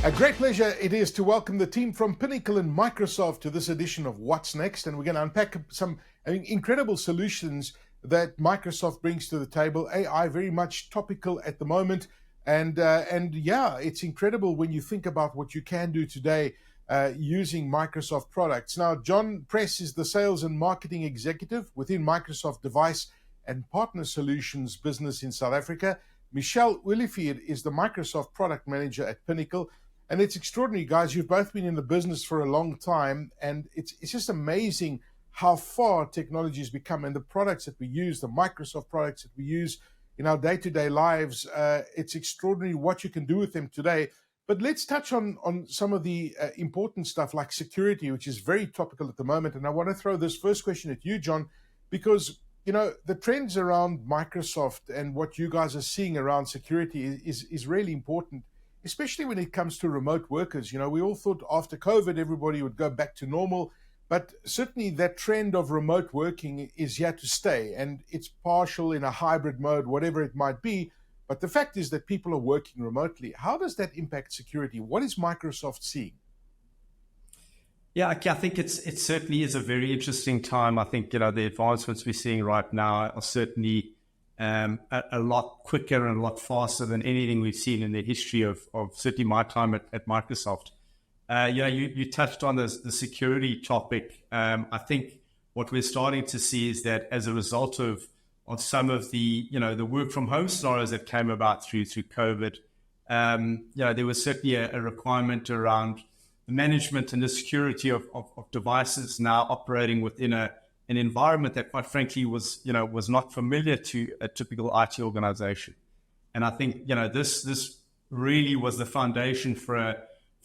A great pleasure it is to welcome the team from Pinnacle and Microsoft to this edition of What's Next, and we're going to unpack some incredible solutions that Microsoft brings to the table. AI very much topical at the moment, and yeah, it's incredible when you think about what you can do today using Microsoft products. Now, John Press is the Sales and Marketing Executive within Microsoft Device and Partner Solutions business in South Africa. Michelle Olivier is the Microsoft Product Manager at Pinnacle. And it's extraordinary, guys. You've both been in the business for a long time, and it's just amazing how far technology has become, and the products that we use, the Microsoft products that we use in our day-to-day lives. It's extraordinary what you can do with them today. But let's touch on some of the important stuff like security, which is very topical at the moment. And I want to throw this first question at you, John, because the trends around Microsoft and what you guys are seeing around security is really important, especially when it comes to remote workers. We all thought after COVID, everybody would go back to normal, but certainly that trend of remote working is here to stay, and it's partial in a hybrid mode, whatever it might be. But the fact is that people are working remotely. How does that impact security? What is Microsoft seeing? Yeah, I think it certainly is a very interesting time. I think, the advancements we're seeing right now are certainly a lot quicker and a lot faster than anything we've seen in the history of certainly my time at Microsoft. You touched on the security topic. I think what we're starting to see is that as a result of some of the work from home scenarios that came about through COVID, there was certainly a requirement around the management and the security of devices now operating within an environment that, quite frankly, was not familiar to a typical IT organization. And I think, this really was the foundation for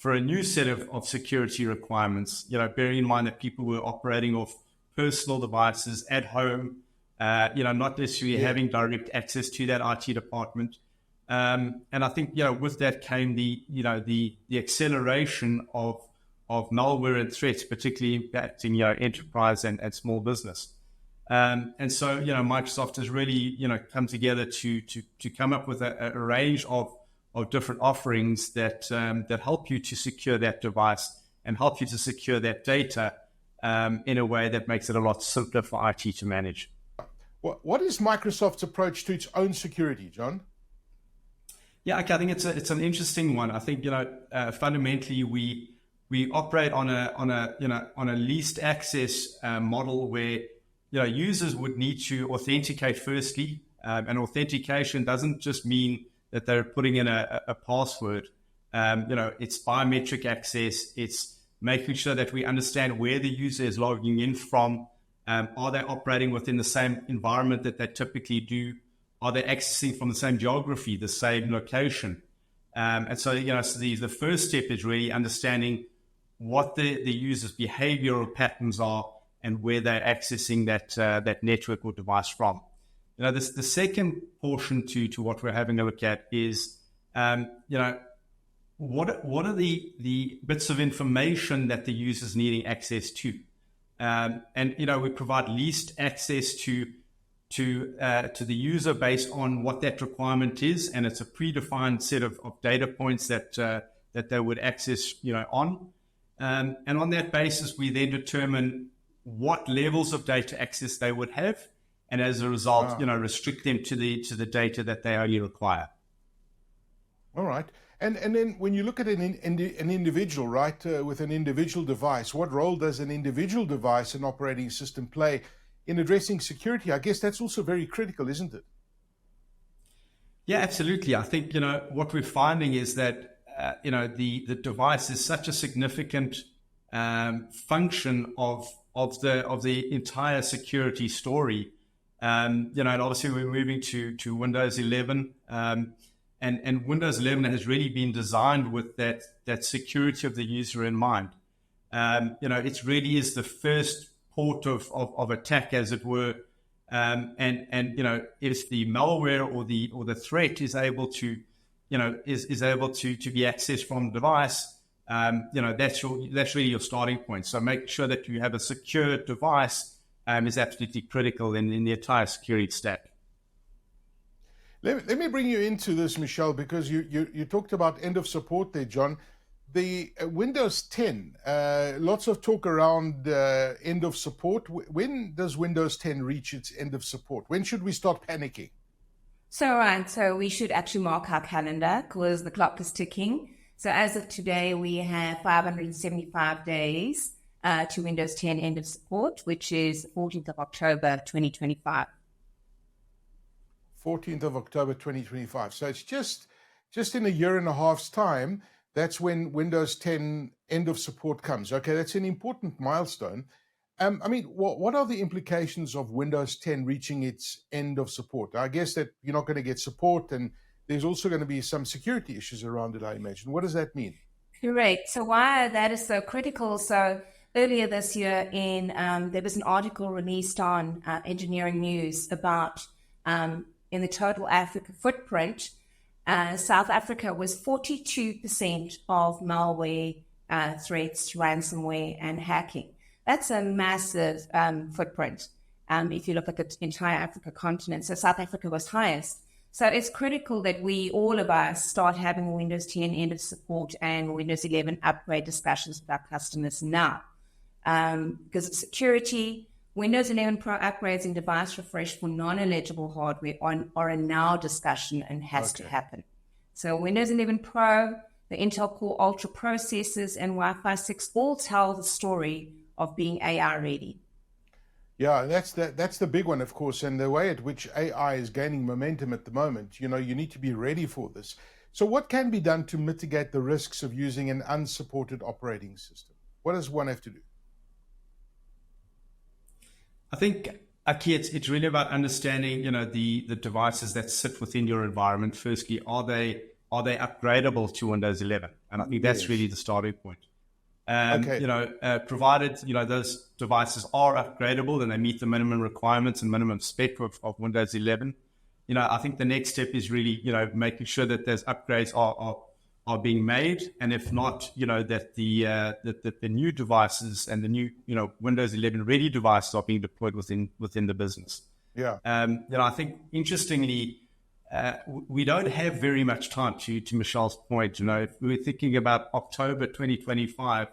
a new set of security requirements, bearing in mind that people were operating off personal devices at home, not necessarily having direct access to that IT department. And I think, with that came the acceleration of malware and threats, particularly impacting enterprise and small business. And so Microsoft has really come together to come up with a range of different offerings that help you to secure that device and help you to secure that data in a way that makes it a lot simpler for IT to manage. What is Microsoft's approach to its own security, John? Yeah, okay, I think it's an interesting one. I think fundamentally we operate on a least access model where users would need to authenticate firstly, and authentication doesn't just mean that they're putting in a password. It's biometric access. It's making sure that we understand where the user is logging in from. Are they operating within the same environment that they typically do? Are they accessing from the same geography, the same location? And so, so the first step is really understanding what the user's behavioral patterns are and where they're accessing that network or device from. The second portion to what we're having a look at is, what are the bits of information that the user's needing access to? And we provide least access to the user based on what that requirement is, and it's a predefined set of data points that they would access, on. And on that basis, we then determine what levels of data access they would have, and as a result, restrict them to the data that they only require. All right. And then when you look at an individual, right, with an individual device, what role does an individual device and operating system play in addressing security? I guess that's also very critical, isn't it? Yeah, absolutely. I think, what we're finding is that, the device is such a significant function of the entire security story. And obviously we're moving to Windows 11, and Windows 11 has really been designed with that security of the user in mind. It really is the first port of attack, as it were. And if the malware or the threat is able to is able to be accessed from the device, that's really your starting point. So make sure that you have a secure device is absolutely critical in the entire security stack. Let me bring you into this, Michelle, because you talked about end of support there, John. the Windows 10, lots of talk around end of support. When does Windows 10 reach its end of support? When should we start panicking? So we should actually mark our calendar because the clock is ticking. So as of today, we have 575 days to Windows 10 end of support, which is 14th of October, 2025. 14th of October 2025. So it's just in a year and a half's time. That's when Windows 10 end of support comes. Okay, that's an important milestone. I mean, what are the implications of Windows 10 reaching its end of support? I guess that you're not going to get support, and there's also going to be some security issues around it, I imagine. What does that mean? Correct. So why that is so critical. So earlier this year, there was an article released on Engineering News about in the total Africa footprint, South Africa was 42% of malware threats, ransomware, and hacking. That's a massive footprint if you look at the entire Africa continent. So South Africa was highest. So it's critical that all of us, start having Windows 10 end of support and Windows 11 upgrade discussions with our customers now. Because of security, Windows 11 Pro upgrades and device refresh for non-eligible hardware are a now discussion and has to happen. So Windows 11 Pro, the Intel Core Ultra processors, and Wi-Fi 6 all tell the story of being AI ready. Yeah, that's the big one, of course, and the way at which AI is gaining momentum at the moment, you need to be ready for this. So what can be done to mitigate the risks of using an unsupported operating system? What does one have to do? I think, Aki, it's really about understanding, the devices that sit within your environment. Firstly, are they upgradable to Windows 11? And I think that's really the starting point. Provided those devices are upgradable and they meet the minimum requirements and minimum spec of Windows 11, I think the next step is really making sure that those upgrades are being made, and if not, that the new devices and the new Windows 11 ready devices are being deployed within the business. Yeah. I think interestingly, we don't have very much time. To Michelle's point, if we're thinking about October 2025,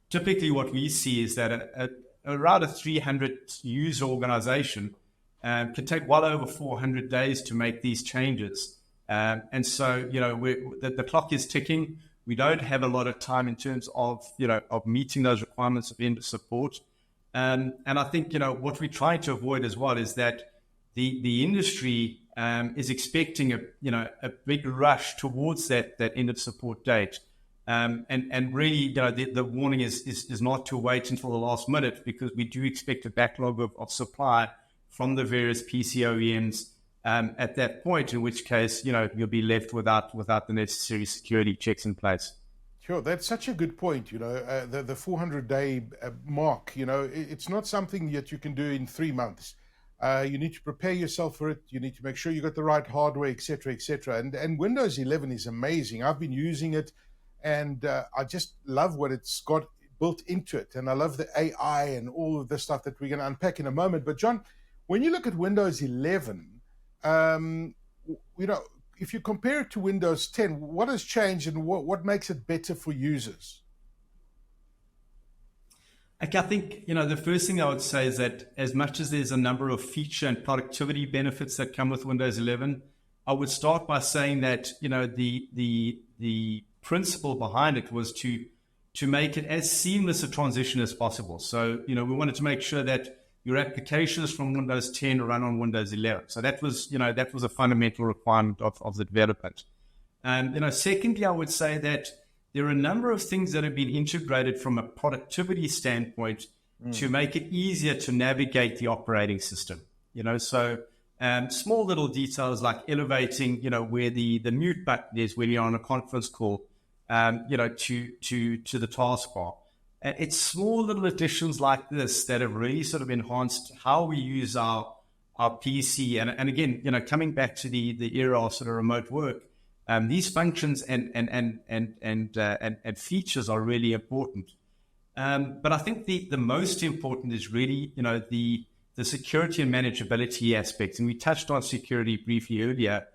typically what we see is that around a 300 user organization can take well over 400 days to make these changes. And so, the clock is ticking. We don't have a lot of time in terms of meeting those requirements of end of support. And I think, what we're trying to avoid as well is that the industry is expecting a big rush towards that end of support date. And really, the warning is not to wait until the last minute, because we do expect a backlog of supply from the various PC OEMs at that point, in which case, you'll be left without the necessary security checks in place. Sure, that's such a good point. The 400-day mark, it's not something that you can do in 3 months. You need to prepare yourself for it. You need to make sure you got the right hardware, et cetera, et cetera. And Windows 11 is amazing. I've been using it, and I just love what it's got built into it. And I love the AI and all of the stuff that we're going to unpack in a moment. But John, when you look at Windows 11, if you compare it to Windows 10, what has changed and what makes it better for users? I think, the first thing I would say is that as much as there's a number of feature and productivity benefits that come with Windows 11, I would start by saying that, the principle behind it was to make it as seamless a transition as possible. So, we wanted to make sure that your applications from Windows 10 run on Windows 11. So that was a fundamental requirement of the development. And, secondly, I would say that there are a number of things that have been integrated from a productivity standpoint to make it easier to navigate the operating system. So small little details like elevating, where the mute button is when you're on a conference call, to the taskbar. It's small little additions like this that have really sort of enhanced how we use our PC. And again, coming back to the era of sort of remote work, these functions and features are really important. But I think the most important is really, the security and manageability aspects. And we touched on security briefly earlier.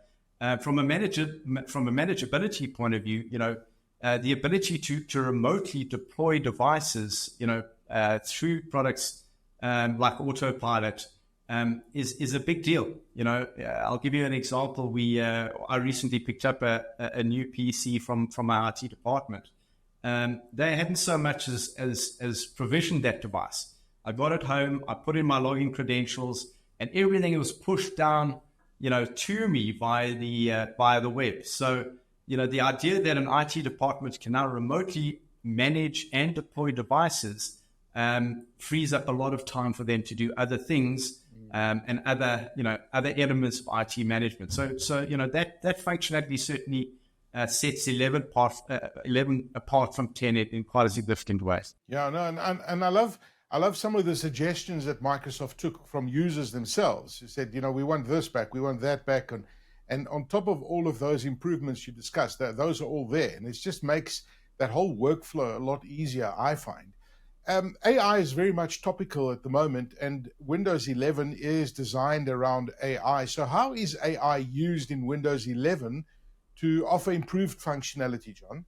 From a manageability point of view, the ability to remotely deploy devices, through products like Autopilot is a big deal. I'll give you an example. I recently picked up a new PC from our IT department. They hadn't so much as provisioned that device. I got it home, I put in my login credentials, and everything was pushed down, to me via the web. So, the idea that an IT department can now remotely manage and deploy devices frees up a lot of time for them to do other things and other elements of IT management. So that functionality certainly sets 11 apart from 10 in quite a significant way. Yeah, no, and I love some of the suggestions that Microsoft took from users themselves, who said, we want this back, we want that back, and on top of all of those improvements you discussed, those are all there, and it just makes that whole workflow a lot easier, I find. AI is very much topical at the moment, and Windows 11 is designed around AI. So how is AI used in Windows 11 to offer improved functionality, John?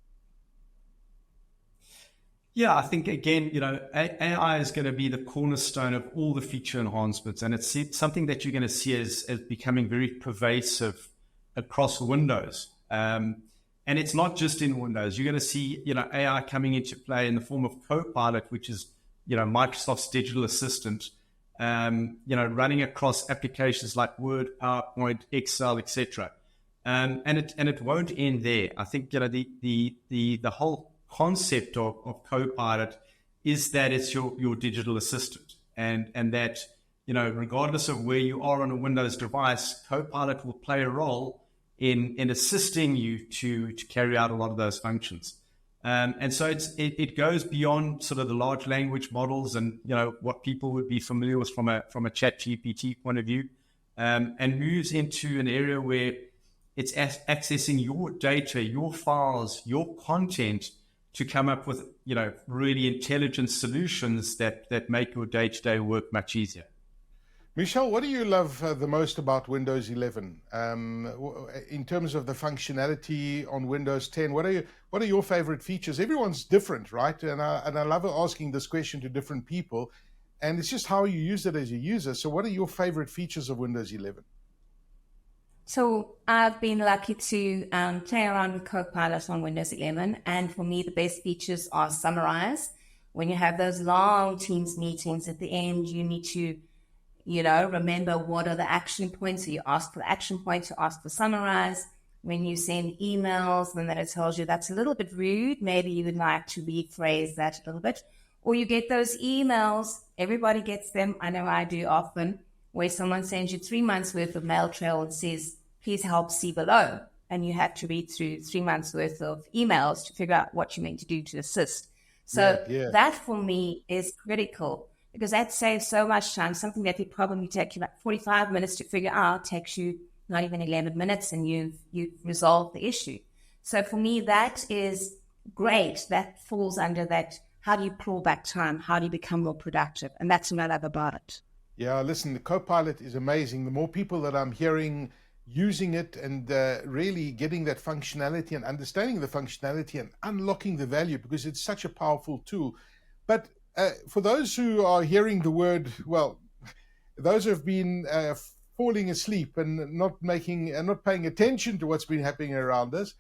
Yeah, I think, again, AI is going to be the cornerstone of all the feature enhancements, and it's something that you're going to see as becoming very pervasive across Windows. And it's not just in Windows. You're going to see, AI coming into play in the form of Copilot, which is, Microsoft's digital assistant, running across applications like Word, PowerPoint, Excel, etc. And it won't end there. I think, the whole concept of Copilot is that it's your digital assistant, and that, regardless of where you are on a Windows device, Copilot will play a role in assisting you to carry out a lot of those functions. And so it goes beyond sort of the large language models and, what people would be familiar with from a ChatGPT point of view, and moves into an area where it's accessing your data, your files, your content, to come up with, really intelligent solutions that make your day-to-day work much easier. Michelle, what do you love the most about Windows 11? In terms of the functionality on Windows 10, what are your favorite features? Everyone's different, right? And I love asking this question to different people, and it's just how you use it as a user. So what are your favorite features of Windows 11? So I've been lucky to play around with Copilot on Windows 11. And for me, the best features are summarize. When you have those long Teams meetings at the end, you need to, remember what are the action points. So you ask for the action points, you ask for summarize. When you send emails, then it tells you that's a little bit rude. Maybe you would like to rephrase that a little bit. Or you get those emails, everybody gets them, I know I do often, where someone sends you 3 months worth of mail trail and says, please help see below. And you have to read through 3 months worth of emails to figure out what you're meant to do to assist. So that for me is critical, because that saves so much time. Something that would probably take you about 45 minutes to figure out takes you not even 11 minutes, and you've resolved the issue. So for me, that is great. That falls under that. How do you claw back time? How do you become more productive? And that's what I love about it. Yeah, listen, the Copilot is amazing. The more people that I'm hearing using it and really getting that functionality and understanding the functionality and unlocking the value, because it's such a powerful tool. But for those who are hearing the word, well, those who have been falling asleep and not paying attention to what's been happening around us,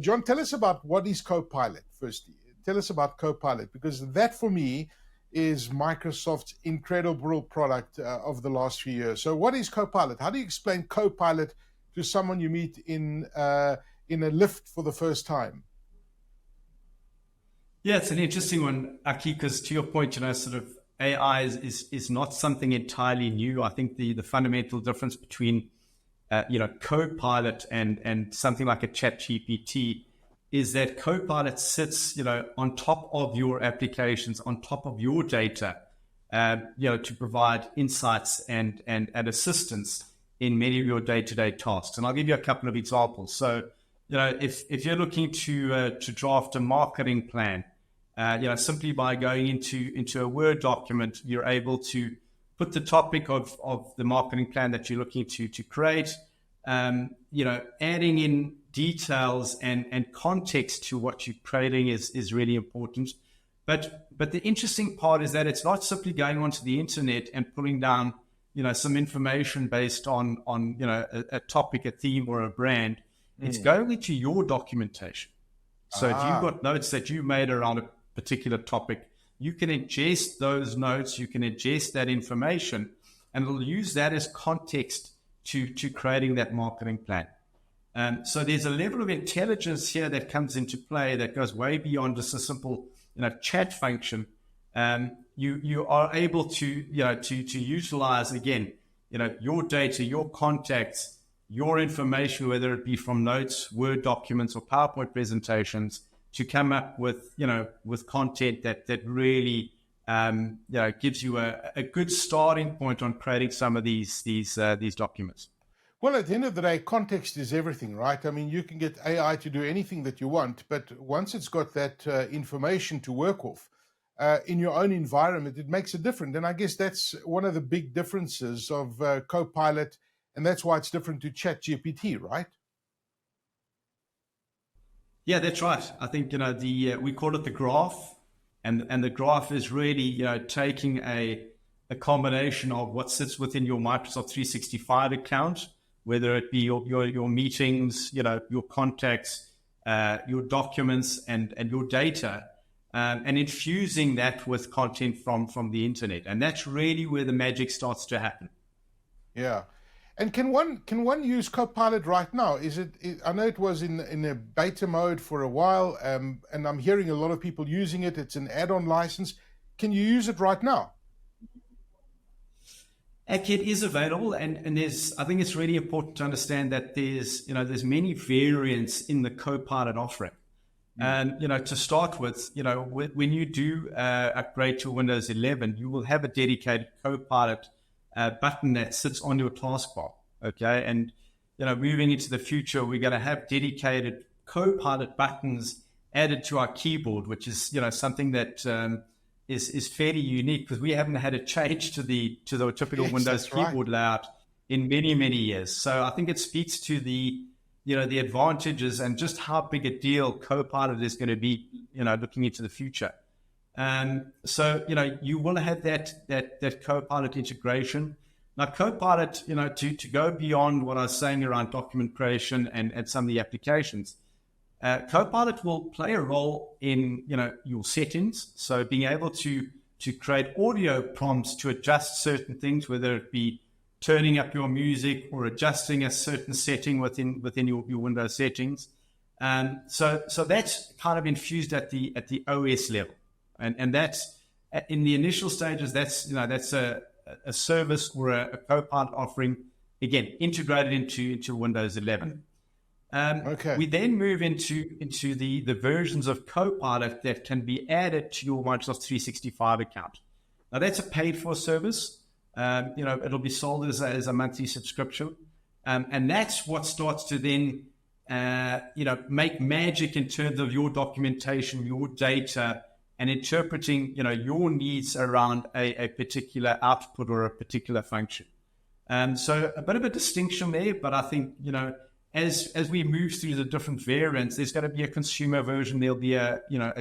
John, tell us about what is Copilot firstly. Tell us about Copilot, because that for me is Microsoft's incredible product of the last few years. So what is Copilot? How do you explain Copilot to someone you meet in a lift for the first time? Yeah, it's an interesting one, Aki, because to your point, sort of AI is not something entirely new. I think the fundamental difference between, Copilot and something like a ChatGPT is that Copilot sits, on top of your applications, on top of your data, to provide insights and assistance in many of your day-to-day tasks. And I'll give you a couple of examples. So, if you're looking to draft a marketing plan, simply by going into a Word document, you're able to put the topic of the marketing plan that you're looking to create, adding in details and context to what you're creating is really important. But the interesting part is that it's not simply going onto the internet and pulling down, some information based on a topic, a theme, or a brand. It's going into your documentation. So if you've got notes that you made around a particular topic, you can ingest those notes, you can ingest that information, and it'll use that as context to creating that marketing plan. So there's a level of intelligence here that comes into play that goes way beyond just a simple, chat function. You are able to utilize, again, your data, your contacts, your information, whether it be from notes, Word documents, or PowerPoint presentations, to come up with content that really gives you a good starting point on creating some of these documents. Well, at the end of the day, context is everything, right? I mean, you can get AI to do anything that you want, but once it's got that information to work off in your own environment, it makes it different. And I guess that's one of the big differences of Copilot, and that's why it's different to ChatGPT, right? Yeah, that's right. I think we call it the graph, and the graph is really taking a combination of what sits within your Microsoft 365 account, whether it be your meetings, your contacts, your documents, and your data, and infusing that with content from the internet, and that's really where the magic starts to happen. Yeah. And can one use Copilot right now? I know it was in a beta mode for a while, and I'm hearing a lot of people using it. It's an add-on license. Can you use it right now? Aki, it is available, and I think it's really important to understand that there's many variants in the Copilot offering. And to start with, when you do upgrade to Windows 11, you will have a dedicated Copilot button that sits on your taskbar, okay? And, moving into the future, we're going to have dedicated Copilot buttons added to our keyboard, which is, something that is fairly unique, because we haven't had a change to the typical Windows keyboard layout in many, many years. So I think it speaks to the advantages and just how big a deal Copilot is going to be, looking into the future. So, you will have that Copilot integration. Now, Copilot, to go beyond what I was saying around document creation and some of the applications, Copilot will play a role in, your settings. So being able to create audio prompts to adjust certain things, whether it be turning up your music or adjusting a certain setting within your Windows settings. So that's kind of infused at the OS level. And that's in the initial stages, that's a service or a Copilot offering, again, integrated into Windows 11. Okay. We then move into the versions of Copilot that can be added to your Microsoft 365 account. Now, that's a paid-for service. It'll be sold as a monthly subscription. And that's what starts to then, make magic in terms of your documentation, your data, and interpreting, your needs around a particular output or a particular function. So a bit of a distinction there, but I think, as we move through the different variants, there's going to be a consumer version, there'll be a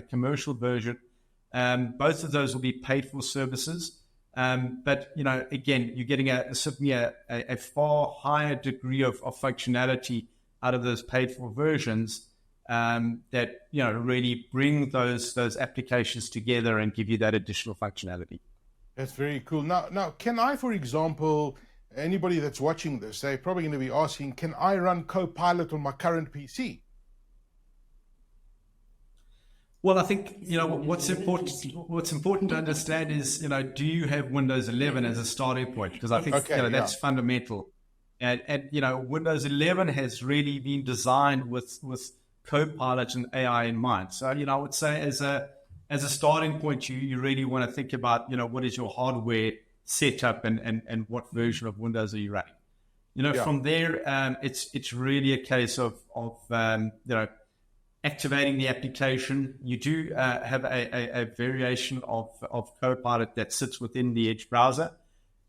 commercial version. Both of those will be paid for services. But, again, you're getting certainly a far higher degree of functionality out of those paid for versions. That really bring those applications together and give you that additional functionality. That's very cool. Now, can I, for example, anybody that's watching this, they're probably going to be asking, can I run Copilot on my current PC? Well, I think what's important to understand is do you have Windows 11 as a starting point? Because I think that's fundamental. And Windows 11 has really been designed with Copilot and AI in mind. So, I would say as a starting point, you really want to think about, what is your hardware setup and what version of Windows are you running? From there, it's really a case of activating the application. You do have a variation of Copilot that sits within the Edge browser.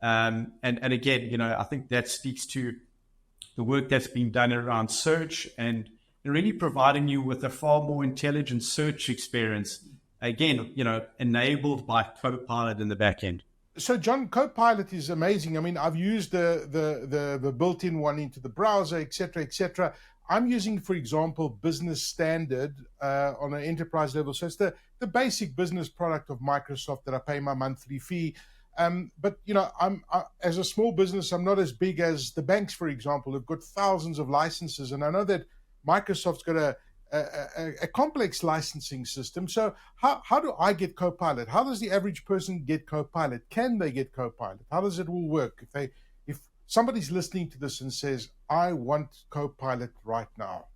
And again, I think that speaks to the work that's been done around search and and really providing you with a far more intelligent search experience. Again, enabled by Copilot in the back end. So, John, Copilot is amazing. I mean, I've used the built-in one into the browser, etc., etc. I'm using, for example, Business Standard on an enterprise level. So it's the basic business product of Microsoft that I pay my monthly fee. But as a small business, I'm not as big as the banks, for example, who've got thousands of licenses, and I know that Microsoft's got a complex licensing system. So how do I get Copilot? How does the average person get Copilot? Can they get Copilot? How does it all work? If somebody's listening to this and says, I want Copilot right now.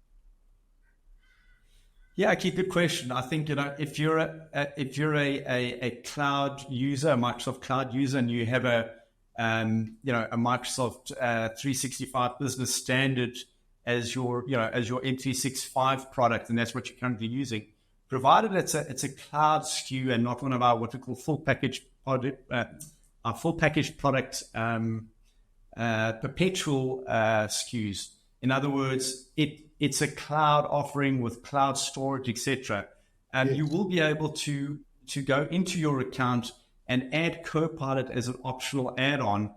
Yeah, Aki, good question. I think, if you're a cloud user, a Microsoft cloud user, and you have a Microsoft 365 Business Standard as your M365 product, and that's what you're currently using, provided it's a cloud SKU and not one of our what we call full package product, perpetual SKUs. In other words, it's a cloud offering with cloud storage, etc. And Yes. you will be able to go into your account and add Copilot as an optional add-on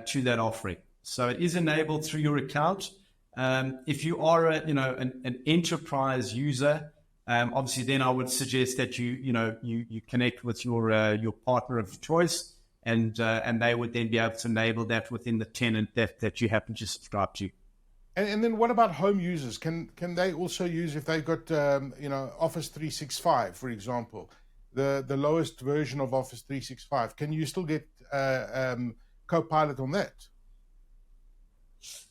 to that offering. So it is enabled through your account. If you are an enterprise user, obviously then I would suggest that you connect with your partner of choice, and they would then be able to enable that within the tenant that you happen to subscribe to. And then what about home users? Can they also use, if they've got Office 365, for example, the lowest version of Office 365? Can you still get Copilot on that?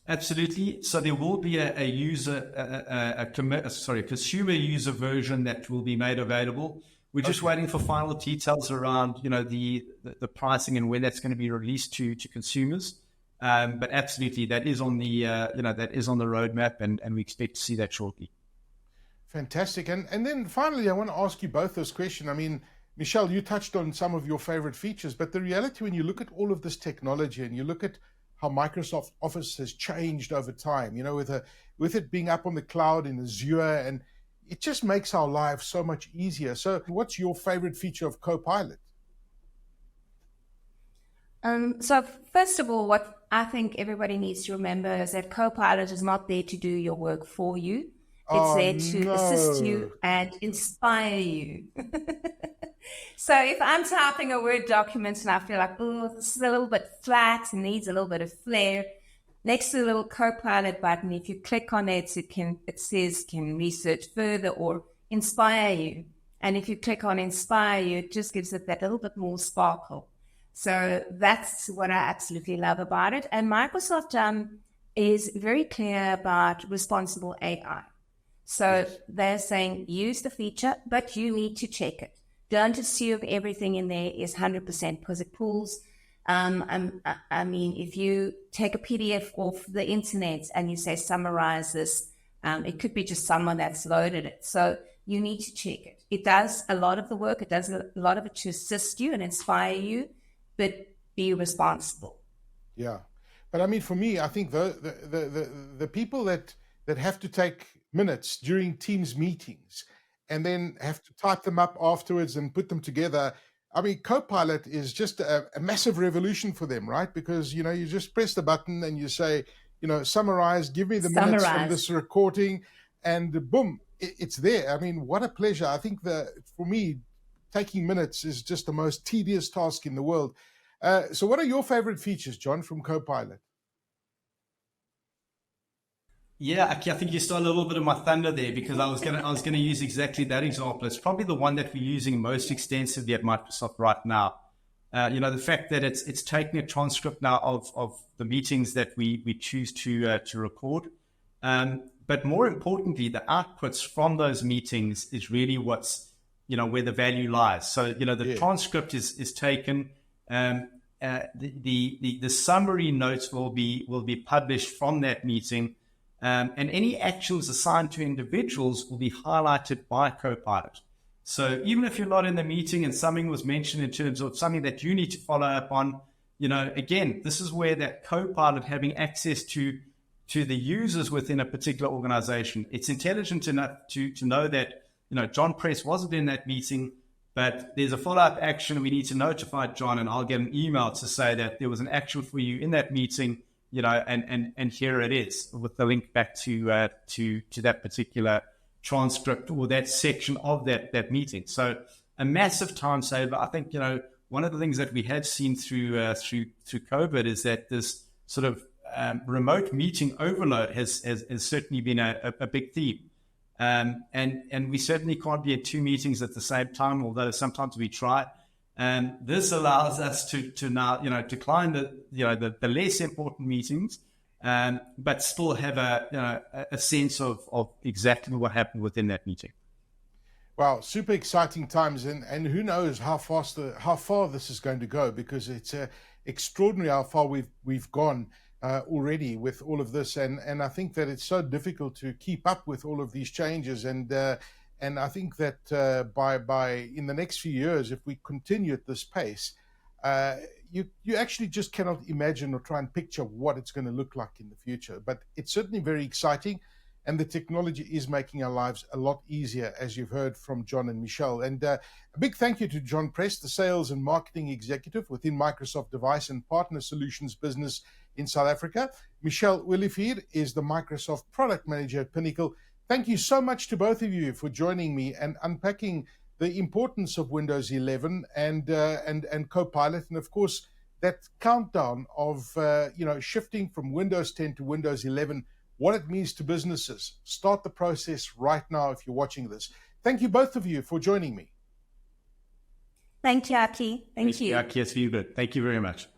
Absolutely. So there will be a consumer user version that will be made available. We're just waiting for final details around the pricing and when that's going to be released to consumers. But absolutely, that is on the roadmap, and we expect to see that shortly. Fantastic. And then finally, I want to ask you both this question. I mean, Michelle, you touched on some of your favorite features, but the reality when you look at all of this technology and you look at how Microsoft Office has changed over time, with it being up on the cloud in Azure, and it just makes our lives so much easier. So what's your favorite feature of Copilot? So first of all, what I think everybody needs to remember is that Copilot is not there to do your work for you. It's there to assist you and inspire you. So if I'm typing a Word document and I feel like, oh, this is a little bit flat and needs a little bit of flair, next to the little Copilot button, if you click on it, it says can research further or inspire you. And if you click on inspire you, it just gives it that little bit more sparkle. So that's what I absolutely love about it. And Microsoft is very clear about responsible AI. So they're saying use the feature, but you need to check it. Don't assume everything in there is 100% because it pulls. I mean, if you take a PDF off the internet and you say summarize this, it could be just someone that's loaded it. So you need to check it. It does a lot of the work. It does a lot of it to assist you and inspire you, but be responsible. Yeah. But I mean, for me, I think the people that have to take minutes during Teams meetings and then have to type them up afterwards and put them together, I mean, Copilot is just a massive revolution for them, right? Because, you just press the button and you say, summarize, give me the minutes from this recording, and boom, it's there. I mean, what a pleasure. I think for me, taking minutes is just the most tedious task in the world. So what are your favorite features, John, from Copilot? Yeah, Aki, I think you stole a little bit of my thunder there, because I was gonna use exactly that example. It's probably the one that we're using most extensively at Microsoft right now. The fact that it's taking a transcript now of the meetings that we choose to record. But more importantly, the outputs from those meetings is really what's, where the value lies. So, the transcript is taken. The summary notes will be published from that meeting. And any actions assigned to individuals will be highlighted by Copilot. So even if you're not in the meeting and something was mentioned in terms of something that you need to follow up on, again, this is where that Copilot having access to to the users within a particular organization. It's intelligent enough to know that, John Press wasn't in that meeting, but there's a follow-up action. We need to notify John, and I'll get an email to say that there was an action for you in that meeting, and here it is with the link back to that particular transcript or that section of that meeting. So a massive time saver. I think, one of the things that we have seen through COVID is that this sort of remote meeting overload has certainly been a big theme. And we certainly can't be at two meetings at the same time, although sometimes we try. This allows us to now, decline the less important meetings, but still have a sense of exactly what happened within that meeting. Wow, super exciting times, and who knows how far this is going to go, because it's extraordinary how far we've gone already with all of this, and I think that it's so difficult to keep up with all of these changes, and I think that by in the next few years, if we continue at this pace, you actually just cannot imagine or try and picture what it's going to look like in the future. But it's certainly very exciting, and the technology is making our lives a lot easier, as you've heard from John and Michelle. And a big thank you to John Press, the Sales and Marketing Executive within Microsoft Device and Partner Solutions business in South Africa. Michelle Olivier is the Microsoft Product Manager at Pinnacle. Thank you so much to both of you for joining me and unpacking the importance of Windows 11 and Copilot, and of course that countdown of shifting from Windows 10 to Windows 11, what it means to businesses. Start the process right now if you're watching this. Thank you, both of you, for joining me. Thank you, Aki. Thank you. Aki, it's you good. Thank you very much.